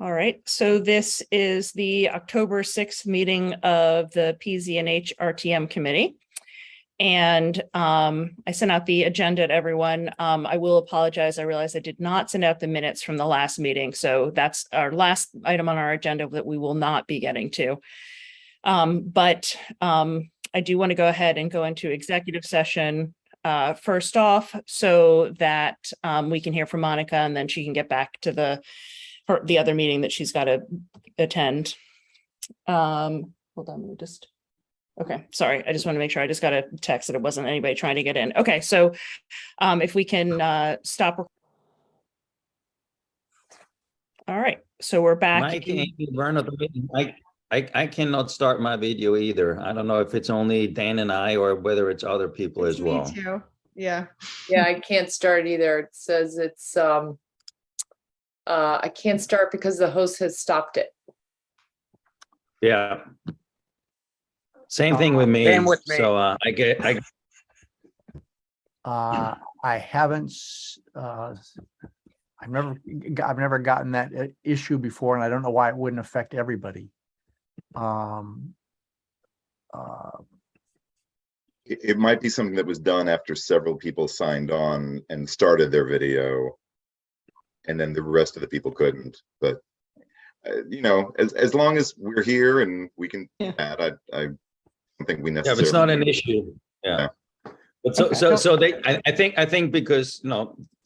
All right, so this is the October 6th meeting of the PZNH RTM committee. And I sent out the agenda to everyone. I will apologize. I realized I did not send out the minutes from the last meeting. So that's our last item on our agenda that we will not be getting to. But I do want to go ahead and go into executive session first off, so that we can hear from Monica and then she can get back to the other meeting that she's got to attend. Hold on, let me just. Okay, sorry. I just want to make sure. I just got a text that it wasn't anybody trying to get in. Okay, so if we can stop. All right, so we're back. Mike, I cannot start my video either. I don't know if it's only Dan and I or whether it's other people as well. Me too. Yeah. Yeah, I can't start either. It says it's I can't start because the host has stopped it. Yeah. Same thing with me. Same with me. So I haven't. I've never gotten that issue before, and I don't know why it wouldn't affect everybody. It might be something that was done after several people signed on and started their video, and then the rest of the people couldn't. But you know, as long as we're here and we can do that, I don't think we necessarily. Yeah, it's not an issue. Yeah. But so I think because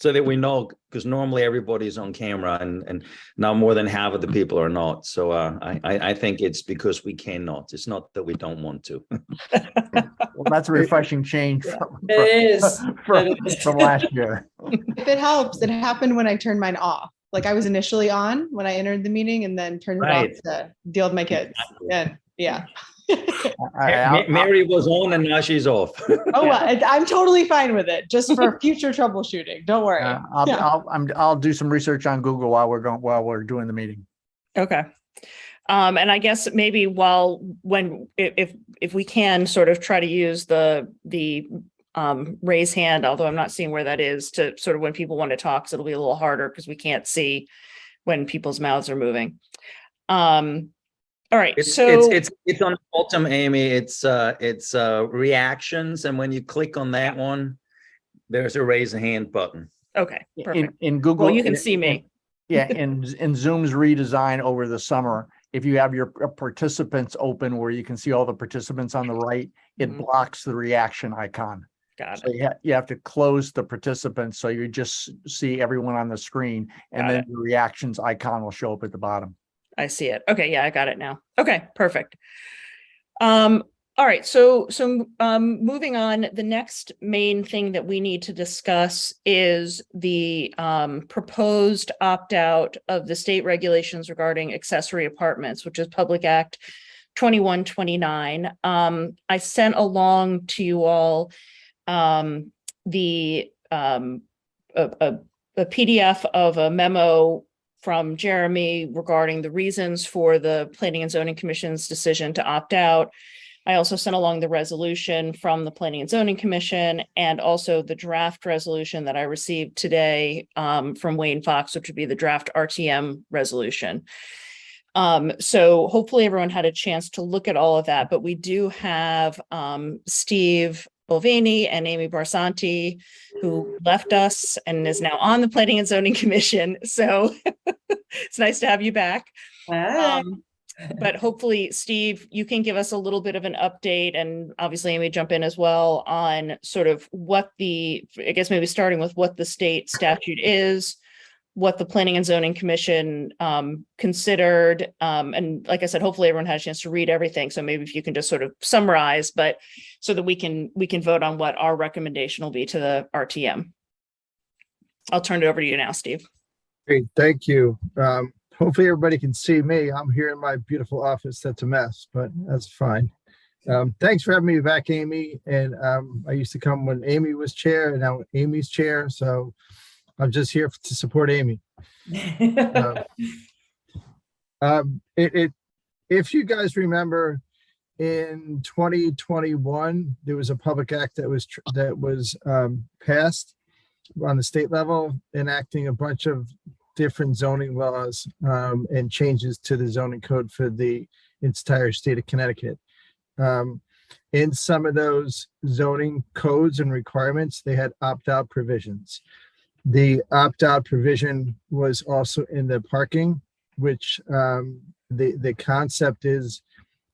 so that we know, because normally everybody's on camera and now more than half of the people are not. So I think it's because we cannot. It's not that we don't want to. Well, that's a refreshing change from last year. If it helps, it happened when I turned mine off. Like I was initially on when I entered the meeting and then turned it off to deal with my kids. And yeah. Mary was on and now she's off. Oh, I'm totally fine with it. Just for future troubleshooting. Don't worry. I'll do some research on Google while we're doing the meeting. Okay. And I guess maybe if we can sort of try to use the raise hand, although I'm not seeing where that is, to sort of when people want to talk, so it'll be a little harder because we can't see when people's mouths are moving. All right, it's on the bottom, Amy. It's reactions, and when you click on that one, there's a raise a hand button. Okay, perfect. In Google, well, you can see me. In Zoom's redesign over the summer, if you have your participants open where you can see all the participants on the right, it blocks the reaction icon. Got it. So you have to close the participants so you just see everyone on the screen, and then the reactions icon will show up at the bottom. I see it. Okay, yeah, I got it now. Okay, perfect. All right, so moving on, the next main thing that we need to discuss is the proposed opt-out of the state regulations regarding accessory apartments, which is Public Act 2129. I sent along to you all a PDF of a memo from Jeremy regarding the reasons for the Planning and Zoning Commission's decision to opt out. I also sent along the resolution from the Planning and Zoning Commission and also the draft resolution that I received today from Wayne Fox, which would be the draft RTM resolution. So hopefully everyone had a chance to look at all of that, but we do have Steve Bovani and Amy Barsanti, who left us and is now on the Planning and Zoning Commission. So it's nice to have you back. But hopefully, Steve, you can give us a little bit of an update, and obviously Amy jump in as well on sort of what I guess maybe starting with what the state statute is, what the Planning and Zoning Commission considered. And like I said, hopefully everyone had a chance to read everything. So maybe if you can just sort of summarize, but so that we can vote on what our recommendation will be to the RTM. I'll turn it over to you now, Steve. Great, thank you. Hopefully everybody can see me. I'm here in my beautiful office. That's a mess, but that's fine. Thanks for having me back, Amy. And I used to come when Amy was chair, and now Amy's chair. So I'm just here to support Amy. If you guys remember, in 2021, there was a public act that was passed on the state level, enacting a bunch of different zoning laws and changes to the zoning code for the entire state of Connecticut. In some of those zoning codes and requirements, they had opt-out provisions. The opt-out provision was also in the parking, which the concept is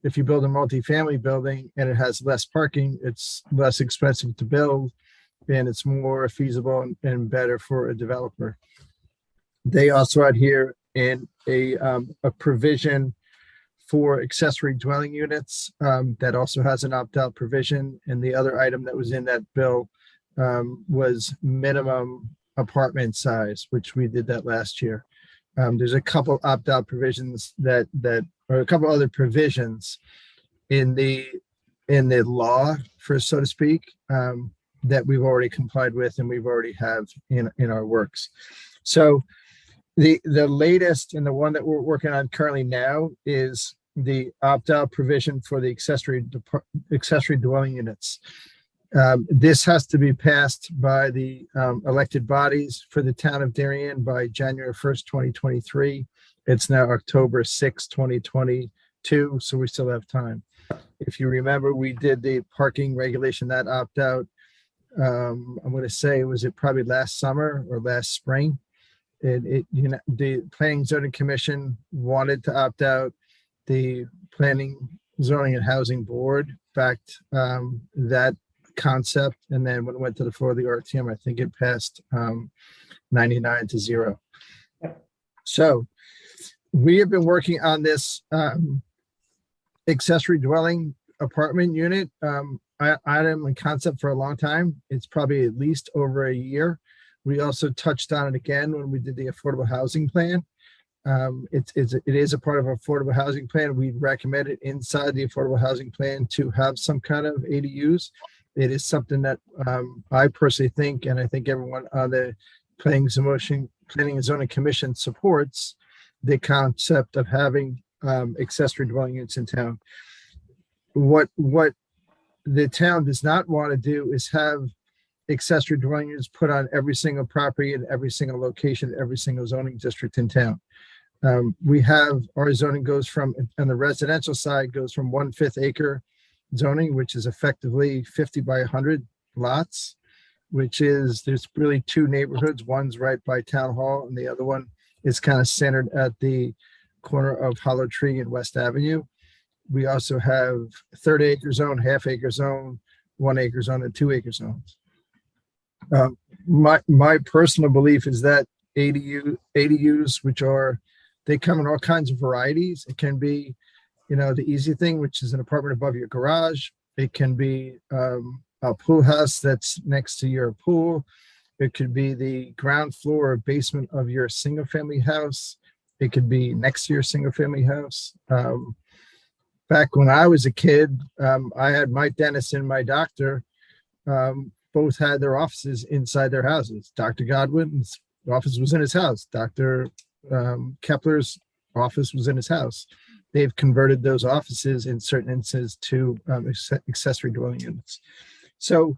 if you build a multifamily building and it has less parking, it's less expensive to build and it's more feasible and better for a developer. They also had here in a provision for accessory dwelling units that also has an opt-out provision. And the other item that was in that bill was minimum apartment size, which we did that last year. There's a couple opt-out provisions that or a couple other provisions in the law, for so to speak, that we've already complied with and we've already have in our works. So the latest and the one that we're working on currently now is the opt-out provision for the accessory dwelling units. This has to be passed by the elected bodies for the town of Darien by January 1st, 2023. It's now October 6th, 2022, so we still have time. If you remember, we did the parking regulation that opt-out. I'm going to say, was it probably last summer or last spring? The Planning Zoning Commission wanted to opt out. The Planning, Zoning and Housing Board backed that concept. And then when it went to the floor of the RTM, I think it passed 99-0. So we have been working on this accessory dwelling apartment unit item and concept for a long time. It's probably at least over a year. We also touched on it again when we did the affordable housing plan. It is a part of our affordable housing plan. We recommend it inside the affordable housing plan to have some kind of ADUs. It is something that I personally think, and I think everyone on the Planning and Zoning Commission supports the concept of having accessory dwelling units in town. What the town does not want to do is have accessory dwelling units put on every single property in every single location, every single zoning district in town. We have, our zoning goes from, on the residential side, goes from 1/5 acre zoning, which is effectively 50 by 100 lots, which is, there's really two neighborhoods. One's right by Town Hall and the other one is kind of centered at the corner of Hollow Tree and West Avenue. We also have 30 acre zone, half acre zone, 1 acre zone, and 2 acre zones. My personal belief is that ADUs, which are, they come in all kinds of varieties. It can be, the easy thing, which is an apartment above your garage. It can be a pool house that's next to your pool. It could be the ground floor or basement of your single family house. It could be next to your single family house. Back when I was a kid, I had my dentist and my doctor both had their offices inside their houses. Dr. Godwin's office was in his house. Dr. Kepler's office was in his house. They've converted those offices in certain instances to accessory dwelling units. So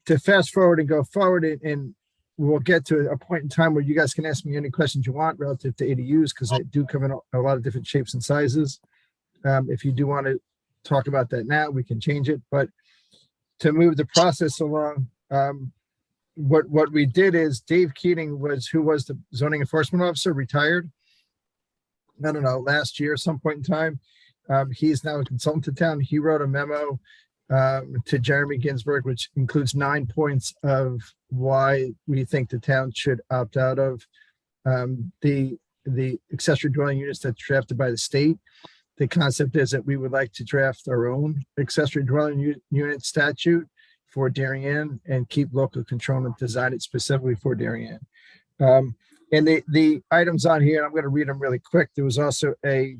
to fast forward and go forward, and we'll get to a point in time where you guys can ask me any questions you want relative to ADUs, because they do come in a lot of different shapes and sizes. If you do want to talk about that now, we can change it. But to move the process along, what we did is Dave Keating who was the zoning enforcement officer, retired, I don't know, last year, some point in time. He's now a consultant to town. He wrote a memo to Jeremy Ginsburg, which includes 9 points of why we think the town should opt out of the accessory dwelling units that's drafted by the state. The concept is that we would like to draft our own accessory dwelling unit statute for Darien and keep local control and design it specifically for Darien. And the items on here, I'm going to read them really quick. There was also a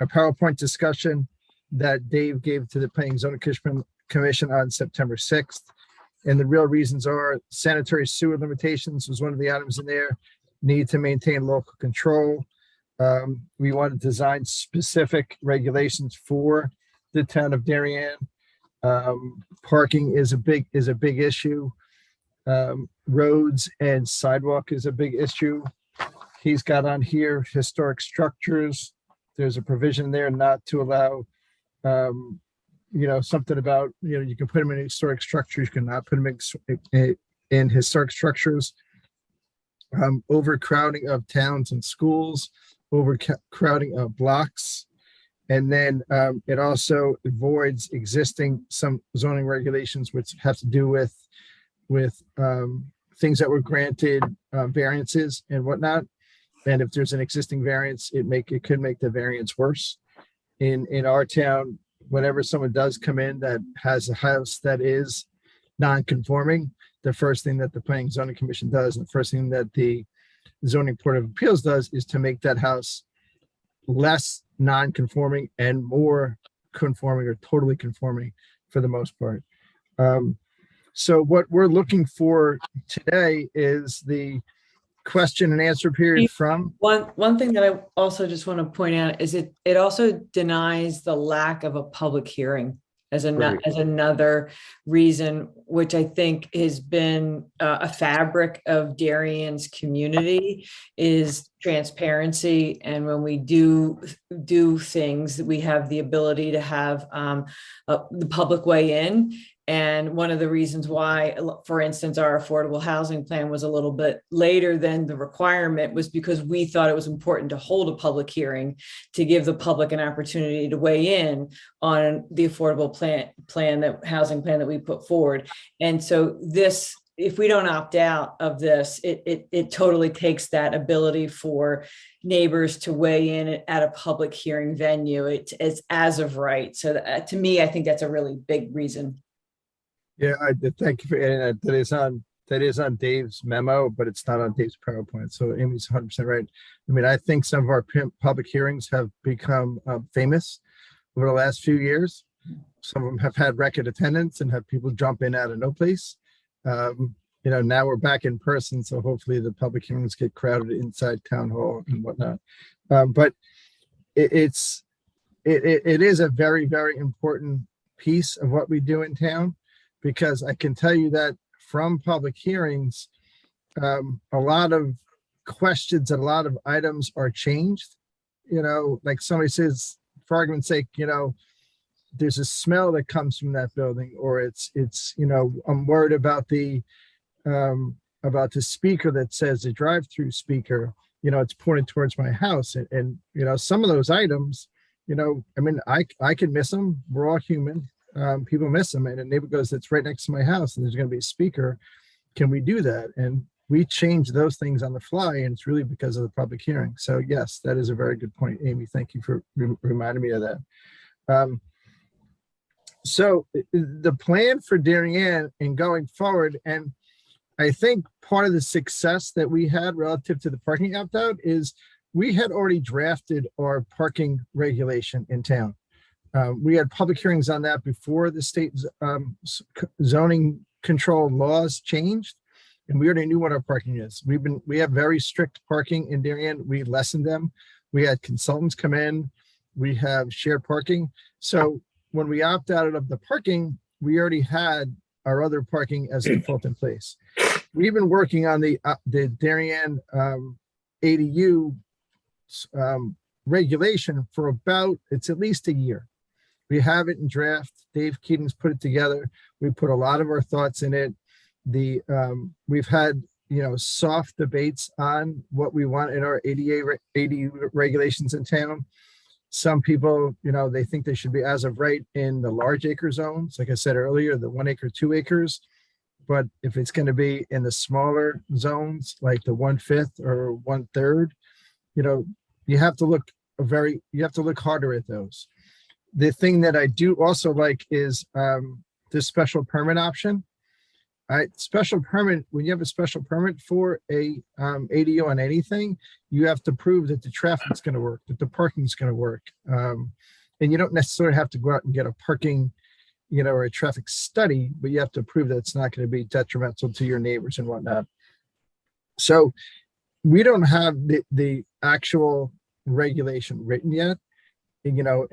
PowerPoint discussion that Dave gave to the Planning and Zoning Commission on September 6th. And the real reasons are sanitary sewer limitations was one of the items in there, need to maintain local control. We want to design specific regulations for the town of Darien. Parking is a big issue. Roads and sidewalk is a big issue. he's got on here historic structures. There's a provision there not to allow, something about, you can put them in historic structures, you cannot put them in historic structures. Overcrowding of towns and schools, overcrowding of blocks. And then it also avoids existing some zoning regulations which have to do with things that were granted variances and whatnot. And if there's an existing variance, it could make the variance worse. In our town, whenever someone does come in that has a house that is non-conforming, the first thing that the Planning and Zoning Commission does, and the first thing that the Zoning Board of Appeals does, is to make that house less non-conforming and more conforming, or totally conforming for the most part. So what we're looking for today is the question and answer period from. One thing that I also just want to point out is it also denies the lack of a public hearing as another reason, which I think has been a fabric of Darien's community, is transparency. And when we do things, we have the ability to have the public weigh in. And one of the reasons why, for instance, our affordable housing plan was a little bit later than the requirement was because we thought it was important to hold a public hearing to give the public an opportunity to weigh in on the affordable housing plan that we put forward. And so this, if we don't opt out of this, it totally takes that ability for neighbors to weigh in at a public hearing venue. It's as of right. So to me, I think that's a really big reason. Yeah, I thank you for adding that. That is on Dave's memo, but it's not on Dave's PowerPoint. So Amy's 100% right. I mean, I think some of our public hearings have become famous over the last few years. Some of them have had record attendance and have people jump in out of no place. Now we're back in person, so hopefully the public hearings get crowded inside town hall and whatnot. But it is a very, very important piece of what we do in town. Because I can tell you that from public hearings, a lot of questions and a lot of items are changed. Like somebody says, for argument's sake, there's a smell that comes from that building, or it's I'm worried about the speaker that says the drive-through speaker, it's pointed towards my house, and some of those items, I can miss them. We're all human. People miss them, and a neighbor goes, "It's right next to my house, and there's going to be a speaker. Can we do that?" And we change those things on the fly, and it's really because of the public hearing. So yes, that is a very good point, Amy. Thank you for reminding me of that. So the plan for Darien and going forward, and I think part of the success that we had relative to the parking opt-out is we had already drafted our parking regulation in town. We had public hearings on that before the state zoning control laws changed, and we already knew what our parking is. We have very strict parking in Darien. We lessened them. We had consultants come in. We have shared parking. So when we opt out of the parking, we already had our other parking as a default in place. We've been working on the Darien ADU regulation for it's at least a year. We have it in draft. Dave Keating's put it together. We put a lot of our thoughts in it. We've had soft debates on what we want in our ADU regulations in town. Some people, they think they should be as of right in the large acre zones, like I said earlier, the 1 acre, 2 acres. But if it's going to be in the smaller zones, like the 1/5 or 1/3, you have to look harder at those. The thing that I do also like is the special permit option. Special permit, when you have a special permit for a ADU on anything, you have to prove that the traffic's going to work, that the parking's going to work. And you don't necessarily have to go out and get a parking, or a traffic study, but you have to prove that it's not going to be detrimental to your neighbors and whatnot. So we don't have the actual regulation written yet.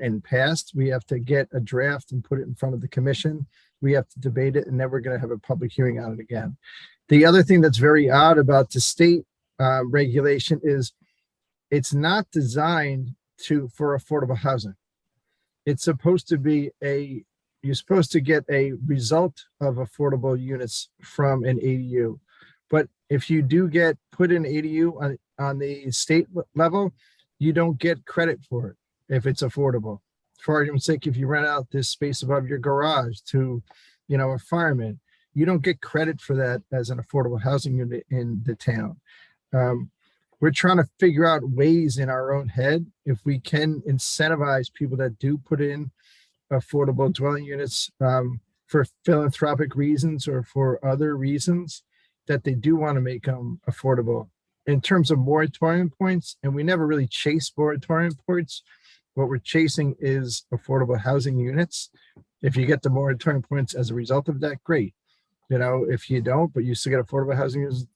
And passed. We have to get a draft and put it in front of the commission. We have to debate it, and then we're going to have a public hearing on it again. The other thing that's very odd about the state regulation is it's not designed for affordable housing. It's supposed to be you're supposed to get a result of affordable units from an ADU. But if you do get put in ADU on the state level, you don't get credit for it if it's affordable. For argument's sake, if you rent out this space above your garage to, a fireman, you don't get credit for that as an affordable housing unit in the town. We're trying to figure out ways in our own head if we can incentivize people that do put in affordable dwelling units for philanthropic reasons or for other reasons, that they do want to make them affordable. In terms of moratorium points, and we never really chase moratorium points, what we're chasing is affordable housing units. If you get the moratorium points as a result of that, great. If you don't, but you still get affordable housing units,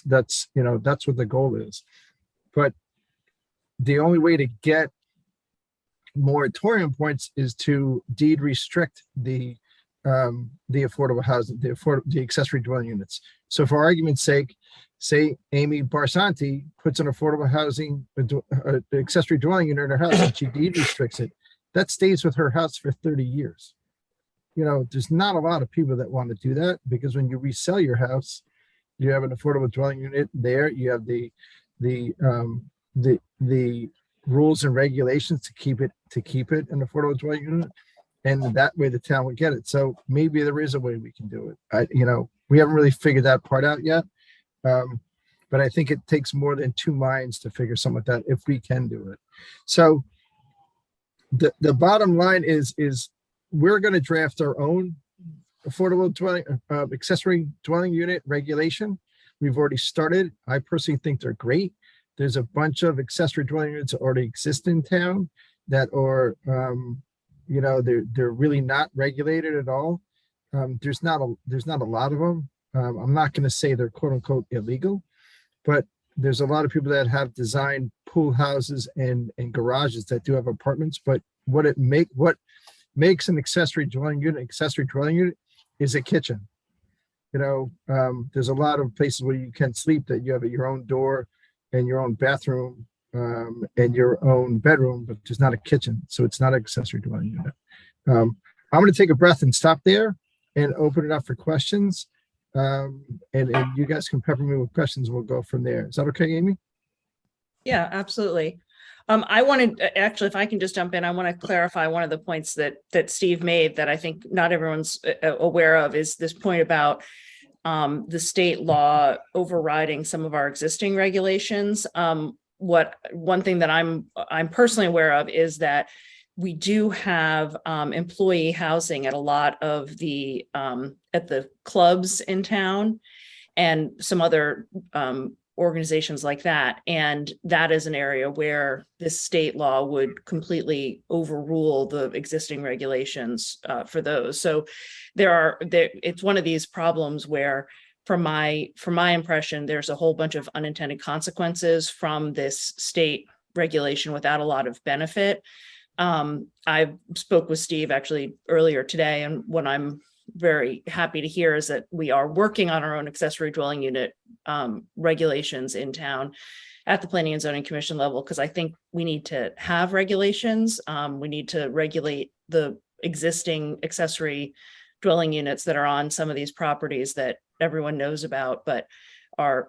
that's what the goal is. But the only way to get moratorium points is to deed restrict the affordable housing, the accessory dwelling units. So for argument's sake, say Amy Barsanti puts an affordable housing, accessory dwelling unit in her house and she deed restricts it, that stays with her house for 30 years. There's not a lot of people that want to do that, because when you resell your house, you have an affordable dwelling unit there. You have the rules and regulations to keep it an affordable dwelling unit, and that way the town would get it. So maybe there is a way we can do it. We haven't really figured that part out yet, but I think it takes more than two minds to figure something like that if we can do it. So the bottom line is we're going to draft our own affordable dwelling accessory dwelling unit regulation. We've already started. I personally think they're great. There's a bunch of accessory dwelling units that already exist in town that are, they're really not regulated at all. There's not a lot of them. I'm not going to say they're quote unquote illegal, but there's a lot of people that have designed pool houses and garages that do have apartments. But what makes an accessory dwelling unit is a kitchen. There's a lot of places where you can sleep that you have your own door and your own bathroom and your own bedroom, but there's not a kitchen. So it's not an accessory dwelling unit. I'm going to take a breath and stop there and open it up for questions. And you guys can pepper me with questions. We'll go from there. Is that okay, Amy? Yeah, absolutely. I wanted, actually, if I can just jump in, I want to clarify one of the points that Steve made that I think not everyone's aware of, is this point about the state law overriding some of our existing regulations. One thing that I'm personally aware of is that we do have employee housing at a lot of the at the clubs in town and some other organizations like that. And that is an area where this state law would completely overrule the existing regulations for those. So it's one of these problems where, from my impression, there's a whole bunch of unintended consequences from this state regulation without a lot of benefit. I spoke with Steve actually earlier today, and what I'm very happy to hear is that we are working on our own accessory dwelling unit regulations in town at the Planning and Zoning Commission level, because I think we need to have regulations. We need to regulate the existing accessory dwelling units that are on some of these properties that everyone knows about, but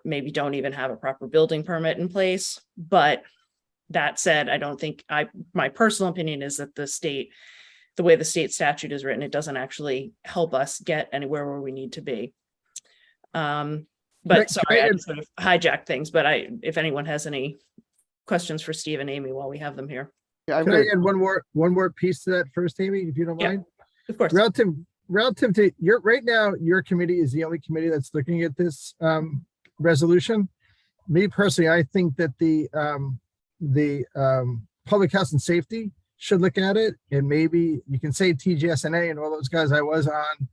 maybe don't even have a proper building permit in place. But that said, I don't think my personal opinion is that the way the state statute is written, it doesn't actually help us get anywhere where we need to be. But sorry, I sort of hijacked things, but if anyone has any questions for Steve and Amy while we have them here. Yeah, can I add one more piece to that first, Amy, if you don't mind? Of course. Relative to right now, your committee is the only committee that's looking at this resolution. Me personally, I think that the public health and safety should look at it, and maybe you can say TGSNA and all those guys. I was on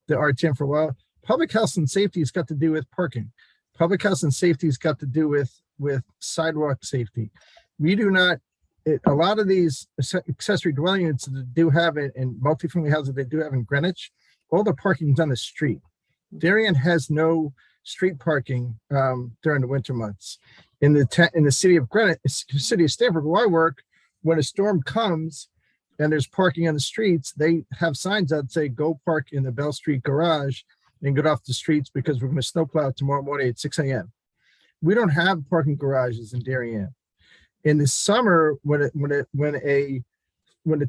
the RTM for a while. Public health and safety has got to do with parking. Public health and safety has got to do with sidewalk safety. We do not. A lot of these accessory dwelling units that do have it, and multifamily houses they do have in Greenwich, all the parking is on the street. Darien has no street parking during the winter months. in the city of Greenwich, city of Stamford, where I work, when a storm comes and there's parking on the streets, they have signs that say, go park in the Bell Street garage and get off the streets because we're going to snowplow tomorrow morning at 6 a.m. We don't have parking garages in Darien. In the summer, when a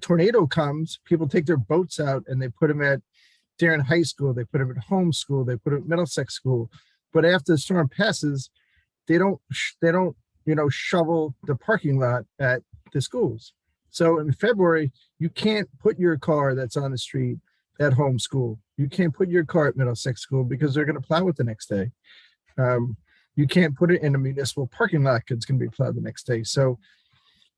tornado comes, people take their boats out and they put them at Darien High School, they put them at home school, they put them at Middlesex School. But after the storm passes, they don't shovel the parking lot at the schools. So in February, you can't put your car that's on the street at home school. You can't put your car at Middlesex School because they're going to plow it the next day. You can't put it in a municipal parking lot because it's going to be plowed the next day. So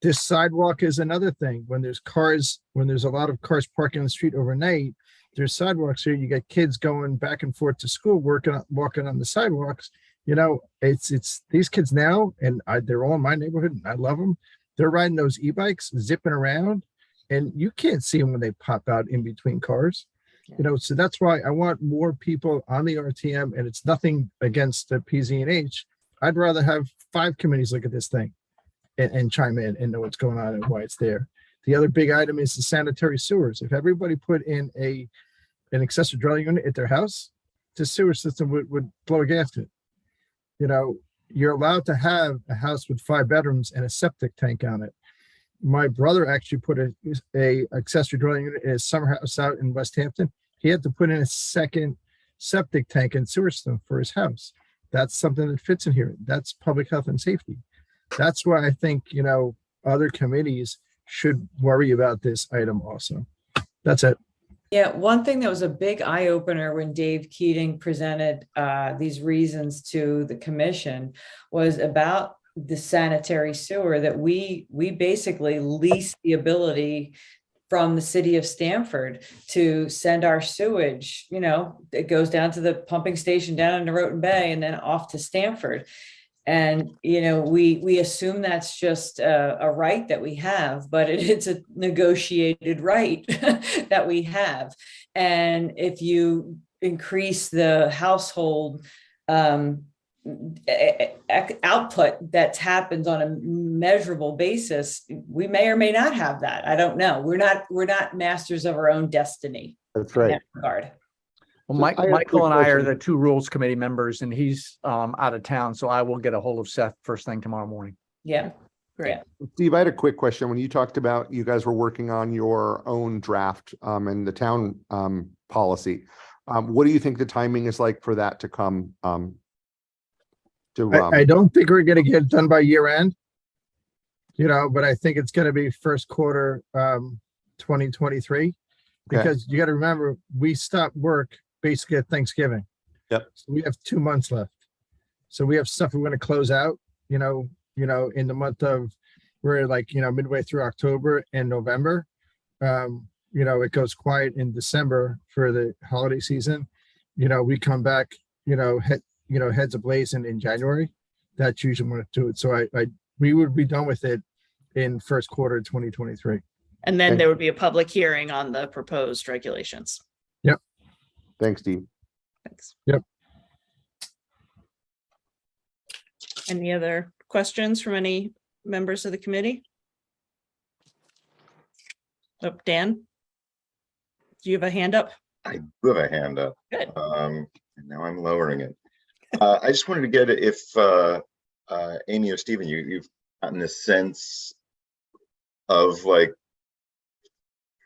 this sidewalk is another thing. When there's a lot of cars parking on the street overnight, there's sidewalks here. You get kids going back and forth to school, walking on the sidewalks. It's these kids now, and they're all in my neighborhood, and I love them. They're riding those e-bikes, zipping around, and you can't see them when they pop out in between cars. So that's why I want more people on the RTM, and it's nothing against the PZ&H. I'd rather have 5 committees look at this thing and chime in and know what's going on and why it's there. The other big item is the sanitary sewers. If everybody put in an accessory dwelling unit at their house, the sewer system would blow a gasket. You're allowed to have a house with 5 bedrooms and a septic tank on it. My brother actually put a accessory dwelling unit in his summer house out in West Hampton. He had to put in a second septic tank and sewer system for his house. That's something that fits in here. That's public health and safety. That's why I think, other committees should worry about this item also. That's it. Yeah, one thing that was a big eye opener when Dave Keating presented these reasons to the commission was about the sanitary sewer, that we basically lease the ability from the city of Stamford to send our sewage, it goes down to the pumping station down in Norotan Bay and then off to Stamford. And, we assume that's just a right that we have, but it's a negotiated right that we have. And if you increase the household output that happens on a measurable basis, we may or may not have that. I don't know. We're not masters of our own destiny. That's right. In that regard. Well, So I have a Michael quick and I are question. the 2 rules committee members, and he's out of town, so I will get a hold of Seth first thing tomorrow morning. Yeah. Great. Steve, I had a quick question. When you talked about you guys were working on your own draft and the town policy, what do you think the timing is like for that to come? I don't think we're going to get it done by year end, but I think it's going to be first quarter 2023, because you got to remember, we stopped work basically at Thanksgiving. Yep. So we have 2 months left. So we have stuff we're going to close out, in the month of, we're like, midway through October and November. It goes quiet in December for the holiday season. We come back, heads ablazing in January. That's usually when I do it. So we would be done with it in first quarter 2023. And then Thank there would be a public hearing on the proposed regulations. Thanks, Steve. Thanks. Yep. Any other questions from any members of the committee? Oh, Dan? Do you have a hand up? I do have a hand up. Good. And now I'm lowering it. I just wanted to get if Amy or Stephen, you've gotten a sense of like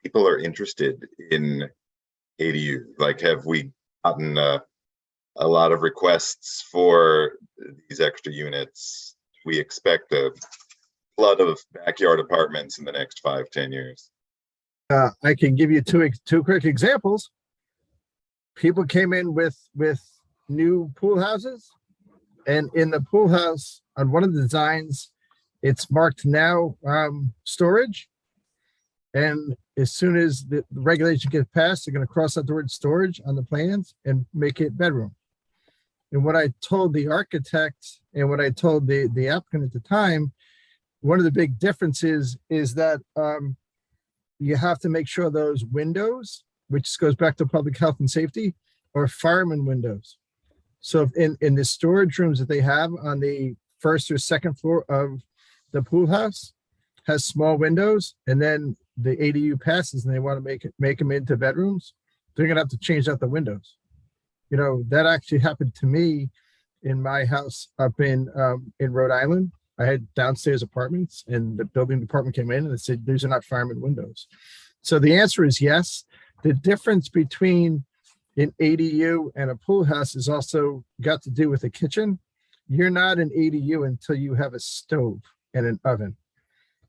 people are interested in ADU. Like, have we gotten a lot of requests for these extra units? We expect a flood of backyard apartments in the next 5-10 years. I can give you two quick examples. People came in with new pool houses, and in the pool house on one of the designs, it's marked now storage. And as soon as the regulation gets passed, they're going to cross out the word storage on the plans and make it bedroom. And what I told the architect and what I told the applicant at the time, one of the big differences is that you have to make sure those windows, which goes back to public health and safety, are fireman windows. So in the storage rooms that they have on the first or second floor of the pool house has small windows, and then the ADU passes and they want to make them into bedrooms, they're gonna have to change out the windows. You know, that actually happened to me in my house up in Rhode Island. I had downstairs apartments, and the building department came in and they said, these are not fireman windows. So the answer is yes. The difference between an ADU and a pool house is also got to do with the kitchen. You're not an ADU until you have a stove and an oven.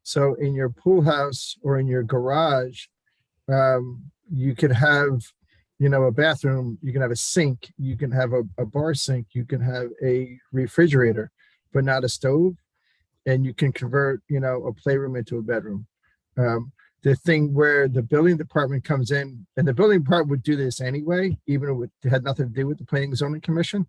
So in your pool house or in your garage, you could have, you know, a bathroom, you can have a sink, you can have a bar sink, you can have a refrigerator, but not a stove. And you can convert, you know, a playroom into a bedroom. The thing where the building department comes in, and the building department would do this anyway, even if it had nothing to do with the Planning and Zoning Commission.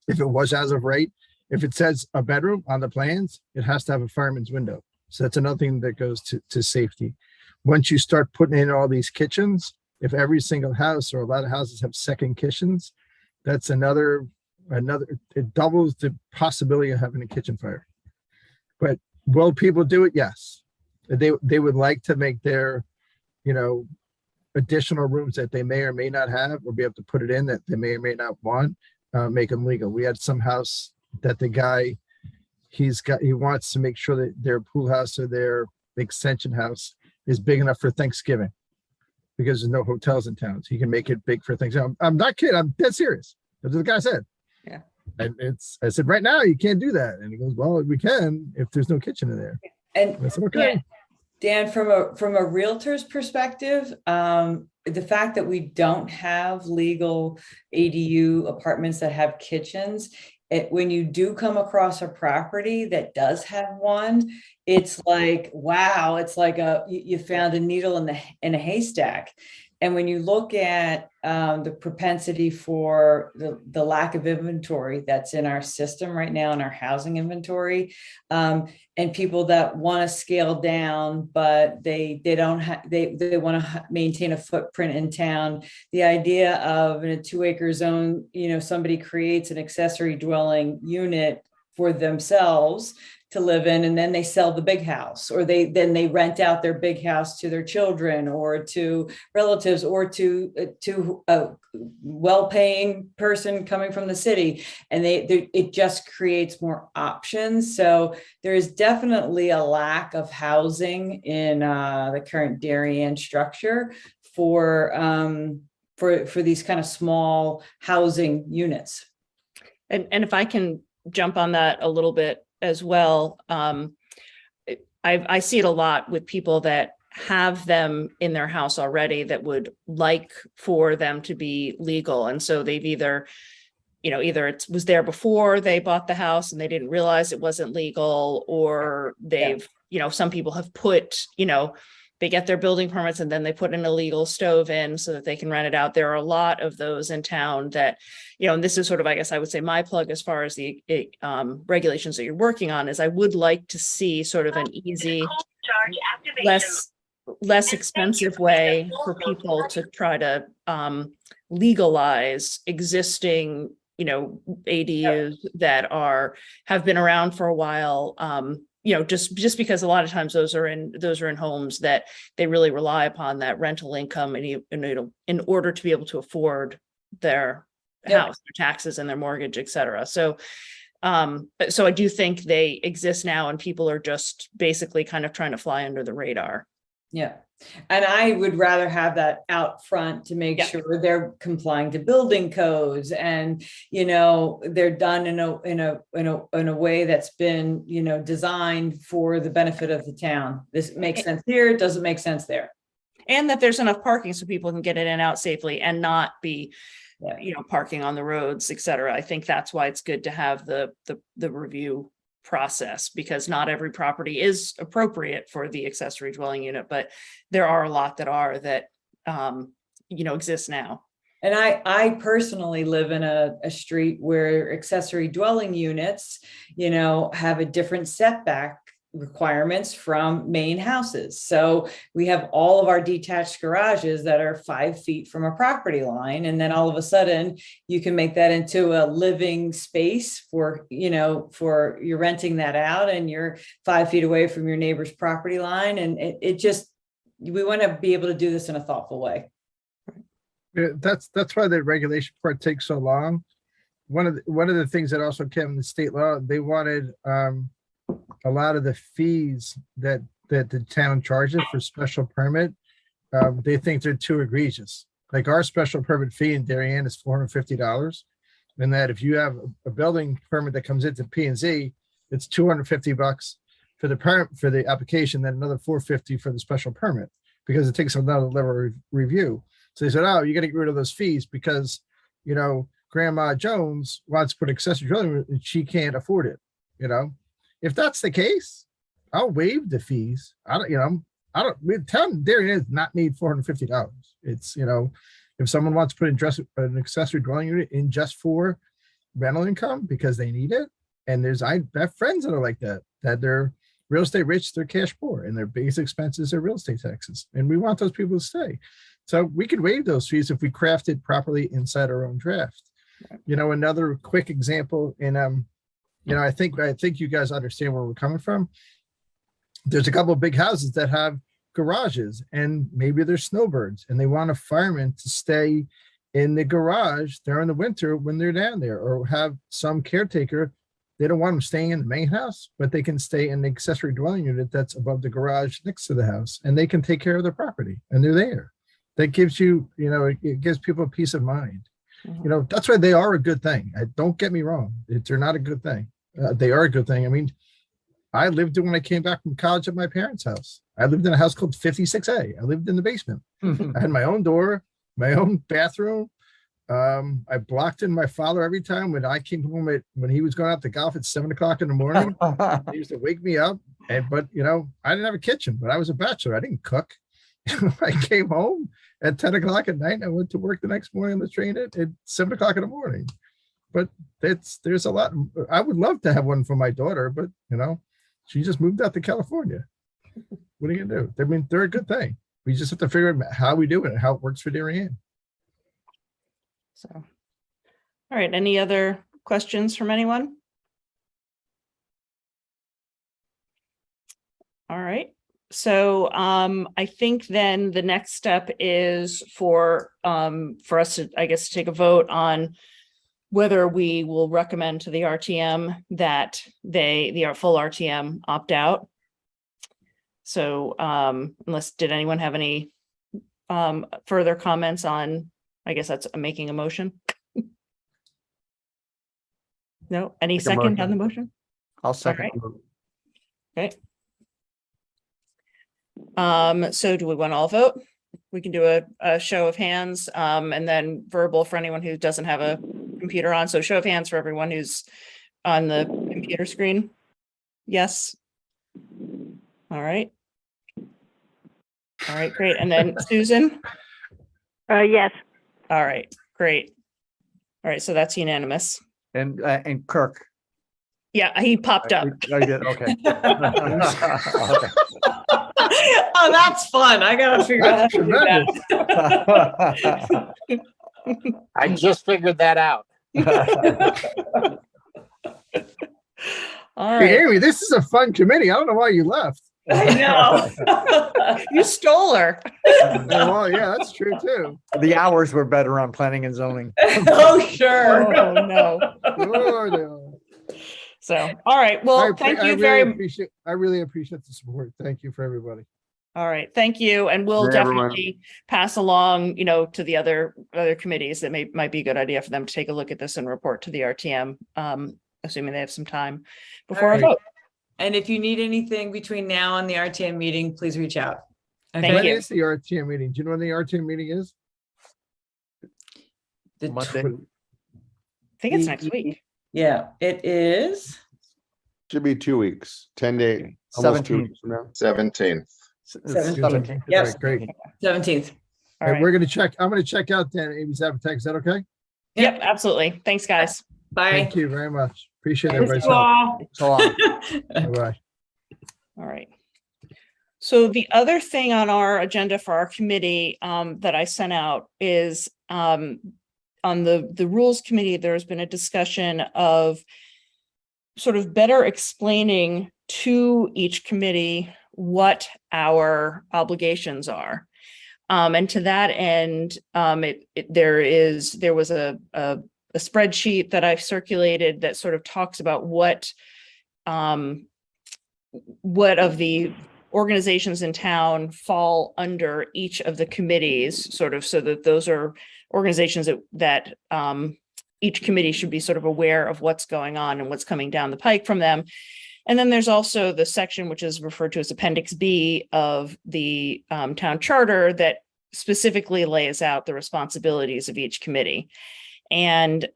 If it was as of right, if it says a bedroom on the plans, it has to have a fireman's window. So that's another thing that goes to safety. Once you start putting in all these kitchens, if every single house or a lot of houses have second kitchens, that's another, it doubles the possibility of having a kitchen fire. But will people do it? Yes. They would like to make their, you know, additional rooms that they may or may not have, or be able to put it in that they may or may not want, make them legal. We had some house that the guy, he wants to make sure that their pool house or their extension house is big enough for Thanksgiving, because there's no hotels in town. So he can make it big for Thanksgiving. I'm not kidding. I'm dead serious. That's what the guy said. Yeah. And I said, right now you can't do that. And he goes, well, we can if there's no kitchen in there. And I said, okay. Dan, from a realtor's perspective, the fact that we don't have legal ADU apartments that have kitchens, when you do come across a property that does have one, it's like, wow, it's like you found a needle in a haystack. And when you look at the propensity for the lack of inventory that's in our system right now, in our housing inventory, and people that want to scale down, but they want to maintain a footprint in town. The idea of in a 2-acre zone, you know, somebody creates an accessory dwelling unit for themselves to live in, and then they sell the big house, or they rent out their big house to their children or to relatives or to a well-paying person coming from the city, and it just creates more options. So there is definitely a lack of housing in the current Darien structure for these kind of small housing units. And if I can jump on that a little bit as well. I see it a lot with people that have them in their house already that would like for them to be legal. And so they've either it was there before they bought the house and they didn't realize it wasn't legal, or they've, some people have put, they get their building permits and then they put an illegal stove in so that they can rent it out. There are a lot of those in town that, and this is sort of, I guess I would say my plug as far as the regulations that you're working on is I would like to see sort of an easy, less expensive way for people to try to legalize existing, ADUs that have been around for a while. Just because a lot of times those are in homes that they really rely upon that rental income in order to be able to afford their house, their taxes and their mortgage, et cetera. So I do think they exist now and people are just basically kind of trying to fly under the radar. Yeah. And I would rather have that out front to make sure they're complying to building codes and, they're done in a way that's been, designed for the benefit of the town. This makes sense here. It doesn't make sense there. And that there's enough parking so people can get in and out safely and not be, parking on the roads, et cetera. I think that's why it's good to have the review process, because not every property is appropriate for the accessory dwelling unit, but there are a lot that exist now. And I personally live in a street where accessory dwelling units, have a different setback requirements from main houses. So we have all of our detached garages that are 5 feet from a property line. And then all of a sudden you can make that into a living space for, for you're renting that out and you're 5 feet away from your neighbor's property line. And we want to be able to do this in a thoughtful way. Yeah, that's why the regulation part takes so long. One of the things that also came in the state law, they wanted a lot of the fees that the town charges for special permit. They think they're too egregious. Like our special permit fee in Darien is $450, and that if you have a building permit that comes into P&Z, it's $250 for the permit for the application, then another $450 for the special permit because it takes another level of review. So they said, oh, you're going to get rid of those fees because, Grandma Jones wants to put accessory dwelling and she can't afford it. If that's the case, I'll waive the fees. Town Darien does not need $450. It's, if someone wants to put an accessory dwelling unit in just for rental income because they need it. And I have friends that are like that they're real estate rich, they're cash poor, and their biggest expenses are real estate taxes. And we want those people to stay. So we could waive those fees if we craft it properly inside our own draft. Another quick example, and I think you guys understand where we're coming from. There's a couple of big houses that have garages, and maybe they're snowbirds, and they want a fireman to stay in the garage during the winter when they're down there, or have some caretaker. They don't want them staying in the main house, but they can stay in the accessory dwelling unit that's above the garage next to the house, and they can take care of their property, and they're there. That gives you, it gives people peace of mind. That's why they are a good thing. Don't get me wrong. They're not a good thing. They are a good thing. I mean, I lived when I came back from college at my parents' house. I lived in a house called 56A. I lived in the basement. I had my own door, my own bathroom. I blocked in my father every time when I came home when he was going out to golf at 7 o'clock in the morning. He used to wake me up. But I didn't have a kitchen, but I was a bachelor. I didn't cook. I came home at 10 o'clock at night and I went to work the next morning on the train at 7 o'clock in the morning. But there's a lot. I would love to have one for my daughter, but she just moved out to California. What are you gonna do? I mean, they're a good thing. We just have to figure out how we do it and how it works for Darien. So, all right. Any other questions from anyone? All right. So I think then the next step is for us to, I guess, take a vote on whether we will recommend to the RTM that the full RTM opt out. So did anyone have any further comments on, I guess that's making a motion? No, any Make a second motion. on the motion? I'll second. Okay. So do we want to all vote? We can do a show of hands and then verbal for anyone who doesn't have a computer on. So show of hands for everyone who's on the computer screen. Yes. All right. All right, great. And then Susan? Yes. All right, great. All right, so that's unanimous. And Kirk. Yeah, he popped up. I did, okay. Okay. Oh, that's fun. I gotta figure out how to do that. I just figured that out. All Hey, right. Amy, this is a fun committee. I don't know why you left. I know. You stole her. Well, yeah, that's true too. The hours were better on planning and zoning. Oh, sure. Oh, no. Sure they are. So, all right. Well, thank you very much. I really appreciate the support. Thank you for everybody. All right, thank you. And we'll Hey, everyone. definitely pass along, to the other committees that might be a good idea for them to take a look at this and report to the RTM, assuming they have some time before I All right. vote. And if you need anything between now and the RTM meeting, please reach out. Thank When you. is the RTM meeting? Do you know when the RTM meeting is? The Monday. I think it's next week. Yeah, it is. Should be 2 weeks, 10 days, almost 2 17. weeks from now. 17th. 17th. All Yep. right, great. 17th. All And right. we're gonna check. I'm gonna check out then Amy's appetite. Is that okay? Yep, absolutely. Thanks, guys. Bye. Thank you very much. Appreciate Thanks everybody's you help. all. So long. Bye-bye. All right. So the other thing on our agenda for our committee that I sent out is on the Rules Committee, there's been a discussion of sort of better explaining to each committee what our obligations are. And to that end, there was a spreadsheet that I've circulated that sort of talks about what of the organizations in town fall under each of the committees, sort of, so that those are organizations that each committee should be sort of aware of what's going on and what's coming down the pike from them. And then there's also the section which is referred to as Appendix B of the town charter that specifically lays out the responsibilities of each committee. And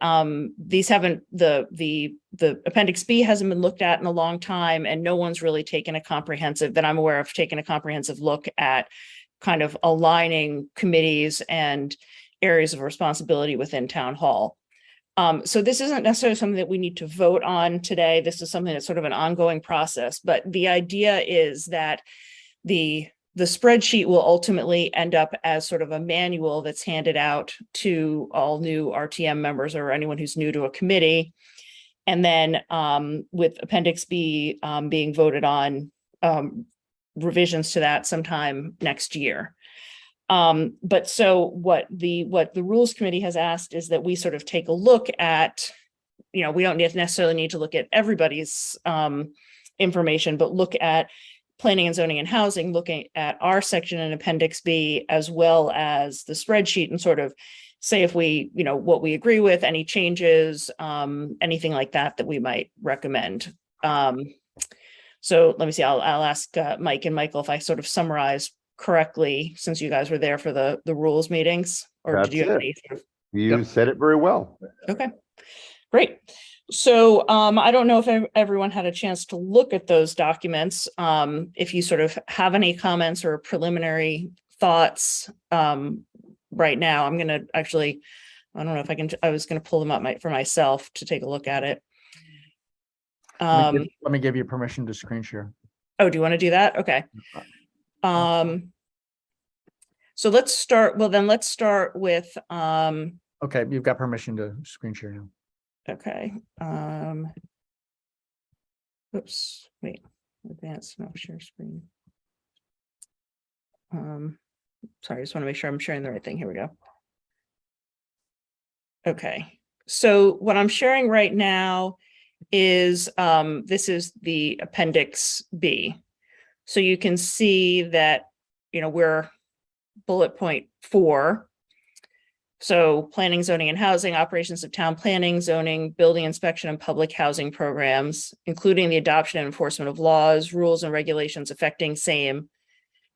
these haven't, the Appendix B hasn't been looked at in a long time, and no one's really taken a comprehensive, that I'm aware of, taken a comprehensive look at kind of aligning committees and areas of responsibility within town hall. So this isn't necessarily something that we need to vote on today. This is something that's sort of an ongoing process, but the idea is that the spreadsheet will ultimately end up as sort of a manual that's handed out to all new RTM members or anyone who's new to a committee. And then with Appendix B being voted on, revisions to that sometime next year. But so what the Rules Committee has asked is that we sort of take a look at, we don't necessarily need to look at everybody's information, but look at planning and zoning and housing, looking at our section in Appendix B, as well as the spreadsheet, and sort of say if we, what we agree with, any changes, anything like that we might recommend. So let me see, I'll ask Mike and Michael if I sort of summarize correctly, since you guys were there for the rules meetings, or did you have any sort of... You said it very well. Okay, great. So I don't know if everyone had a chance to look at those documents. If you sort of have any comments or preliminary thoughts right now, I'm going to actually, I don't know if I can, I was going to pull them up for myself to take a look at it. Let me give you permission to screen share. Oh, do you want to do that? Okay. So let's start with okay, you've got permission to screen share now. okay. Oops, wait, advanced, no, share screen. Sorry, I just want to make sure I'm sharing the right thing. Here we go. Okay, so what I'm sharing right now is this is the Appendix B. So you can see that, we're bullet point 4. So planning, zoning, and housing, operations of town planning, zoning, building inspection, and public housing programs, including the adoption and enforcement of laws, rules, and regulations affecting same,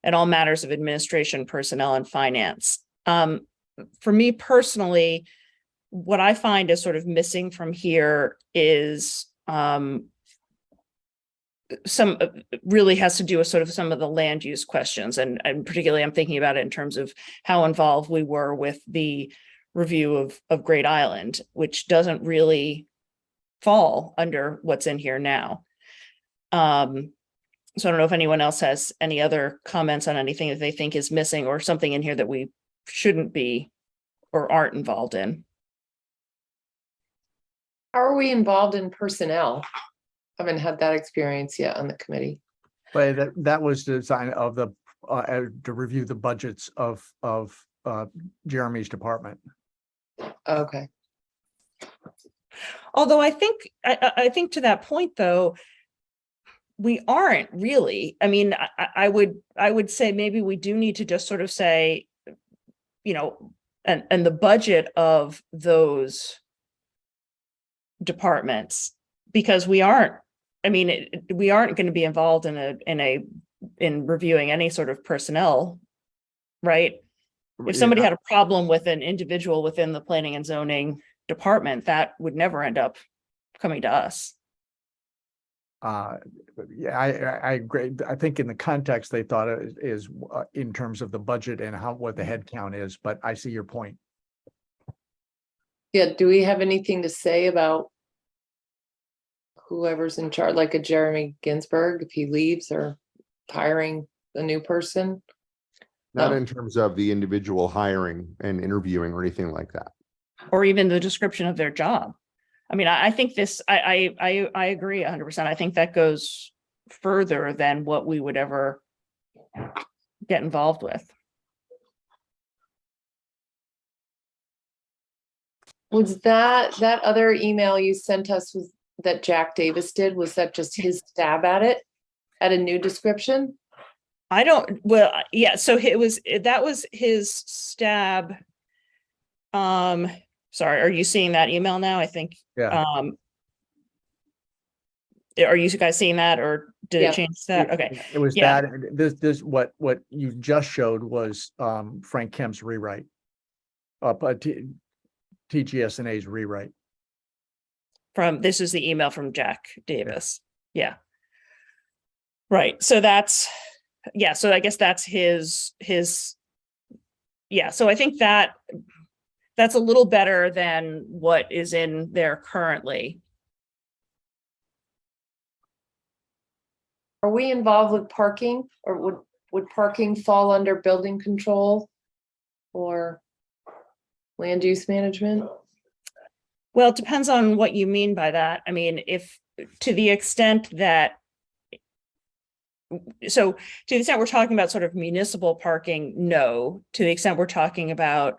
and all matters of administration, personnel, and finance. For me personally, what I find is sort of missing from here is some really has to do with sort of some of the land use questions. And particularly I'm thinking about it in terms of how involved we were with the review of Great Island, which doesn't really fall under what's in here now. So I don't know if anyone else has any other comments on anything that they think is missing, or something in here that we shouldn't be or aren't involved in. How are we involved in personnel? Haven't had that experience yet on the committee. But that was the design of the to review the budgets of Jeremy's department. Okay. Although I think to that point though, we aren't really. I mean, I would say maybe we do need to just sort of say, and the budget of those departments, because we aren't. I mean, we aren't going to be involved in reviewing any sort of personnel, right? If somebody had a problem with an individual within the planning and zoning department, that would never end up coming to us. Yeah, I agree. I think in the context they thought it is in terms of the budget and what the head count is, but I see your point. Yeah, do we have anything to say about whoever's in charge, like a Jeremy Ginsburg, if he leaves or hiring a new person? Not No. in terms of the individual hiring and interviewing or anything like that. Or even the description of their job. I mean, I think this, I agree 100%. I think that goes further than what we would ever get involved with. Was that other email you sent us was that Jack Davis did? Was that just his stab at it? At a new description? I don't, well, yeah, so that was his stab. Sorry, are you seeing that email now? I think, Yeah. are you guys seeing that, or did Yeah. it change that? Okay, It was Yeah. that, this, what you just showed was, Frank Kemp's rewrite. TGSNA's rewrite. this is the email from Jack Davis. Yeah. Right, so that's, yeah, so I guess that's his, yeah, so I think that's a little better than what is in there currently. Are we involved with parking, or would parking fall under building control or land use management? Well, it depends on what you mean by that. I mean, if, to the extent that, so to the extent we're talking about sort of municipal parking, no. To the extent we're talking about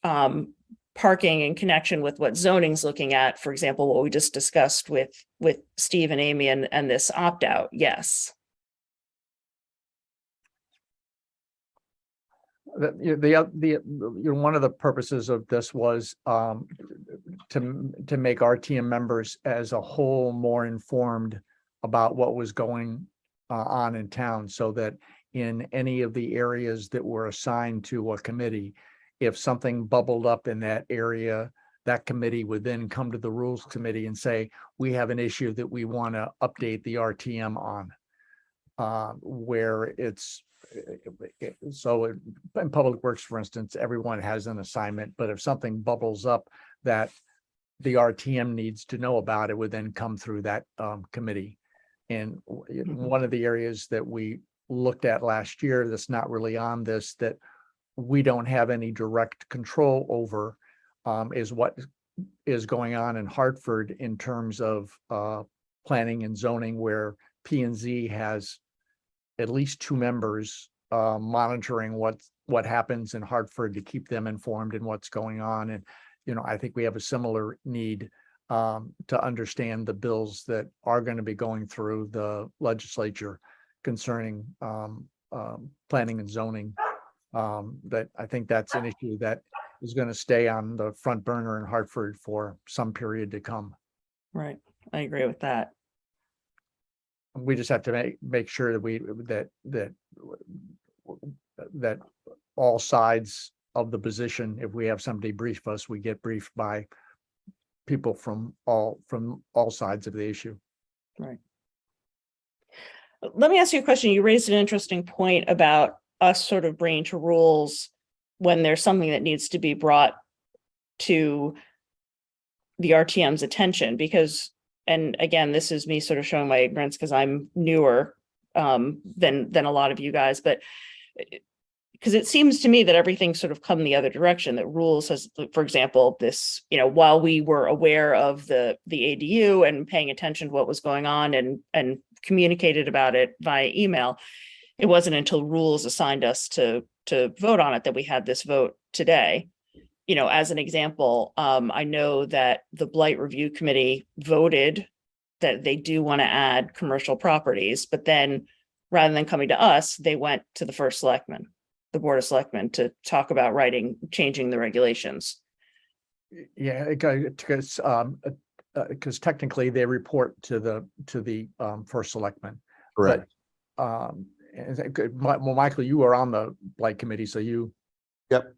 parking in connection with what zoning's looking at, for example, what we just discussed with Steve and Amy and this opt-out, yes. One of the purposes of this was to make RTM members as a whole more informed about what was going on in town, so that in any of the areas that were assigned to a committee, if something bubbled up in that area, that committee would then come to the rules committee and say, we have an issue that we want to update the RTM on. Where it's, so in Public Works, for instance, everyone has an assignment, but if something bubbles up that the RTM needs to know about, it would then come through that committee. And one of the areas that we looked at last year that's not really on this, that we don't have any direct control over, is what is going on in Hartford in terms of planning and zoning, where P&Z has at least 2 members monitoring what happens in Hartford to keep them informed in what's going on. And, I think we have a similar need to understand the bills that are going to be going through the legislature concerning planning and zoning. That I think that's an issue that is going to stay on the front burner in Hartford for some period to come. Right, I agree with that. We just have to make sure that that all sides of the position, if we have somebody brief us, we get briefed by people from all sides of the issue. Right. Let me ask you a question. You raised an interesting point about us sort of bringing to rules when there's something that needs to be brought to the RTM's attention, because, and again, this is me sort of showing my ignorance because I'm newer than a lot of you guys, but because it seems to me that everything's sort of come the other direction, that rules has, for example, this, while we were aware of the ADU and paying attention to what was going on and communicated about it via email, it wasn't until rules assigned us to vote on it that we had this vote today. As an example, I know that the Blight Review Committee voted that they do want to add commercial properties, but then rather than coming to us, they went to the first selectman, the Board of Selectmen, to talk about changing the regulations. Yeah, because technically they report to the first selectman. Correct. But, well, Michael, you are on the Blight Committee, so you. Yep.